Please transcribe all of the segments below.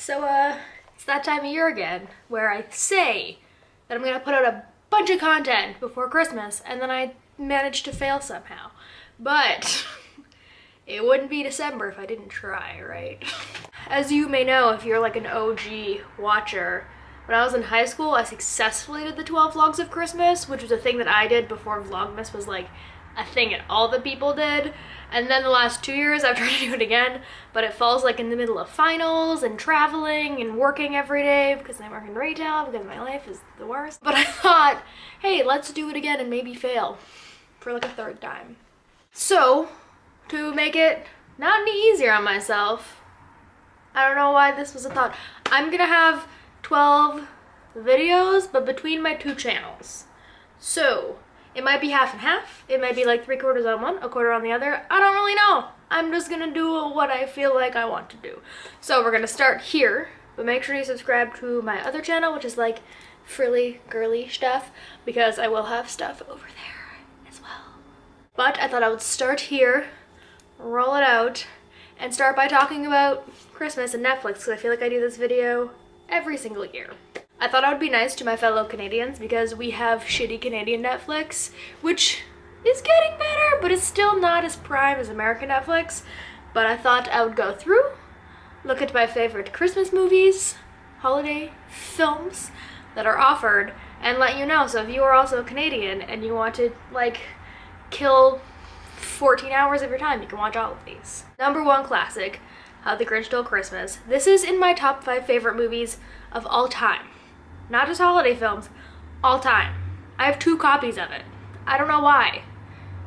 So, it's that time of year again where I say that I'm gonna put out a bunch of content before Christmas and then I manage to fail somehow. But it wouldn't be December if I didn't try, right? As you may know, if you're like an OG watcher, when I was in high school, I successfully did the 12 vlogs of Christmas, which was a thing that I did before Vlogmas was like a thing that all the people did. And then the last 2 years I've tried to do it again, but it falls like in the middle of finals and traveling and working every day because I work in retail because my life is the worst. But I thought, hey, let's do it again and maybe fail for like a third time. So, to make it not any easier on myself, I don't know why this was a thought, I'm gonna have 12 videos, but between my two channels. So, it might be half and half. It might be like 3/4 on one, a quarter on the other. I don't really know. I'm just gonna do what I feel like I want to do. So we're gonna start here, but make sure you subscribe to my other channel, which is like frilly, girly stuff, because I will have stuff over there as well. But I thought I would start here, roll it out, and start by talking about Christmas and Netflix, because I feel like I do this video every single year. I thought I would be nice to my fellow Canadians because we have shitty Canadian Netflix, which is getting better, but it's still not as prime as American Netflix. But I thought I would go through, look at my favorite Christmas movies, holiday films that are offered, and let you know. So if you are also Canadian and you want to like kill 14 hours of your time, you can watch all of these. Number one classic, How the Grinch Stole Christmas. This is in my top 5 favorite movies of all time. Not just holiday films, all time. I have 2 copies of it. I don't know why,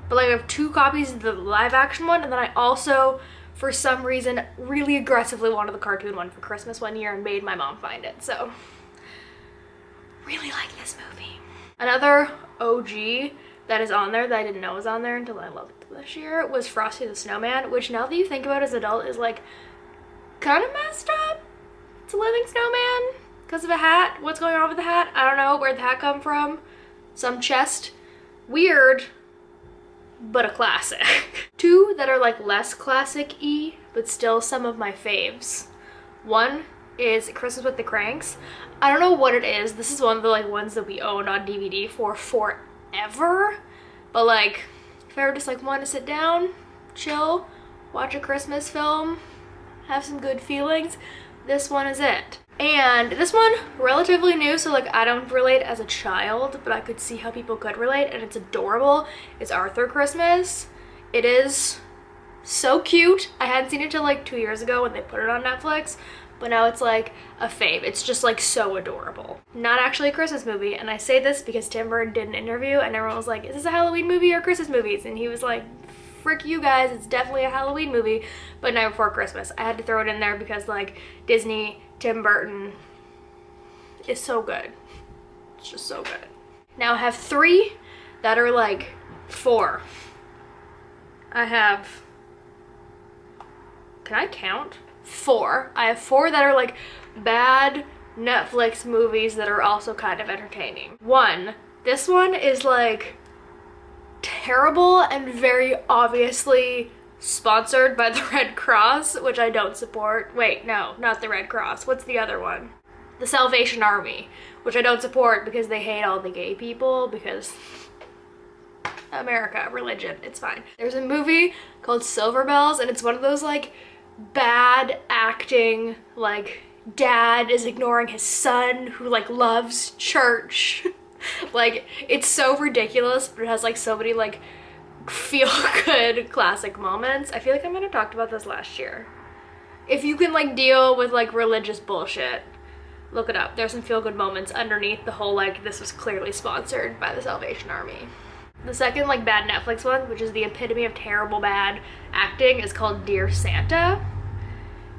but like I have 2 copies of the live action one, and then I also, for some reason, really aggressively wanted the cartoon one for Christmas one year and made my mom find it. So, really like this movie. Another OG that is on there that I didn't know was on there until I looked this year was Frosty the Snowman, which now that you think about it as an adult is like kind of messed up. It's a living snowman. Because of a hat. What's going on with the hat? I don't know. Where'd the hat come from? Some chest. Weird, but a classic. 2 that are like less classic-y, but still some of my faves. One is Christmas with the Cranks. I don't know what it is. This is one of the like ones that we owned on DVD for forever. But like, if I ever just like want to sit down, chill, watch a Christmas film, have some good feelings, this one is it. And this one, relatively new, so like I don't relate as a child, but I could see how people could relate, and it's adorable. It's Arthur Christmas. It is so cute. I hadn't seen it till like 2 years ago when they put it on Netflix, but now it's like a fave. It's just like so adorable. Not actually a Christmas movie, and I say this because Tim Burton did an interview and everyone was like, is this a Halloween movie or Christmas movies? And he was like, frick you guys, it's definitely a Halloween movie, but Night Before Christmas. I had to throw it in there because like Disney, Tim Burton is so good. It's just so good. Now I have 3 that are like 4. I have, can I count? 4. I have 4 that are like bad Netflix movies that are also kind of entertaining. 1, this one is like terrible and very obviously sponsored by the Red Cross, which I don't support. Wait, no, not the Red Cross. What's the other one? The Salvation Army, which I don't support because they hate all the gay people because America, religion, it's fine. There's a movie called Silver Bells, and it's one of those like bad acting, like dad is ignoring his son who like loves church. Like, it's so ridiculous, but it has like so many like feel-good classic moments. I feel like I might have talked about this last year. If you can like deal with like religious bullshit, look it up. There's some feel-good moments underneath the whole like this was clearly sponsored by the Salvation Army. The second like bad Netflix one, which is the epitome of terrible bad acting, is called Dear Santa.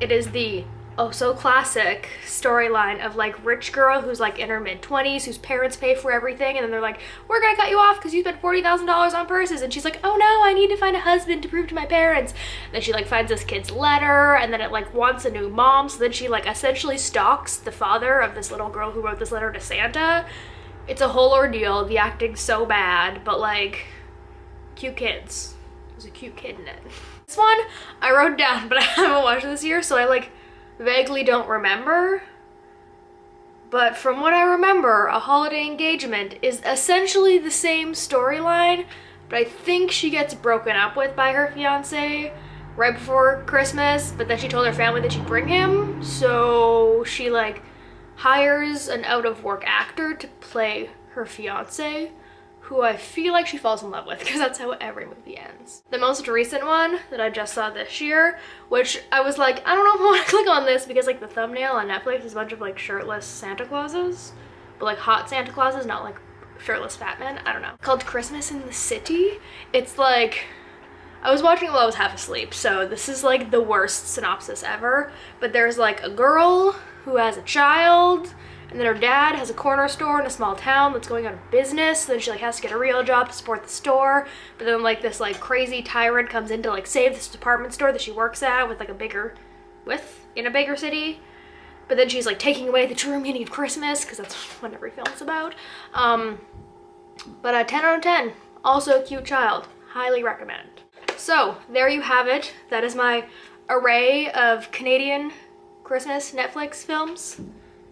It is the oh so classic storyline of like rich girl who's like in her mid-20s, whose parents pay for everything, and then they're like, we're gonna cut you off because you spent $40,000 on purses, and she's like, oh no, I need to find a husband to prove to my parents. And then she like finds this kid's letter, and then it like wants a new mom, so then she like essentially stalks the father of this little girl who wrote this letter to Santa. It's a whole ordeal. The acting's so bad, but like cute kids. There's a cute kid in it. This one I wrote down, but I haven't watched it this year, so I like vaguely don't remember. But from what I remember, A Holiday Engagement is essentially the same storyline, but I think she gets broken up with by her fiance right before Christmas, but then she told her family that she'd bring him, so she like hires an out-of-work actor to play her fiance, who I feel like she falls in love with, because that's how every movie ends. The most recent one that I just saw this year, which I was like, I don't know if I want to click on this, because like the thumbnail on Netflix is a bunch of like shirtless Santa Clauses, but like hot Santa Clauses, not like shirtless fat men, I don't know. Called Christmas in the City. It's like, I was watching it while I was half asleep, so this is like the worst synopsis ever, but there's like a girl who has a child, and then her dad has a corner store in a small town that's going out of business, so then she like has to get a real job to support the store, but then like this like crazy tyrant comes in to like save this department store that she works at with like in a bigger city, but then she's like taking away the true meaning of Christmas, because that's what every film's about. But a 10 out of 10, also a cute child, highly recommend. So there you have it. That is my array of Canadian Christmas Netflix films.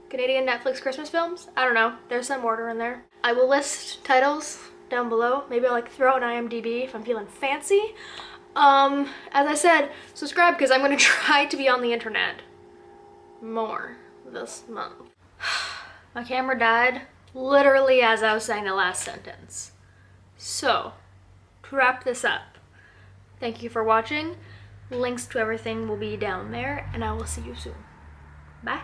Canadian Netflix Christmas films. I don't know, there's some order in there. I will list titles down below. Maybe I'll like throw out an IMDb if I'm feeling fancy. As I said, subscribe because I'm gonna try to be on the internet more this month. My camera died literally as I was saying the last sentence. So, to wrap this up, thank you for watching. Links to everything will be down there, and I will see you soon. Bye.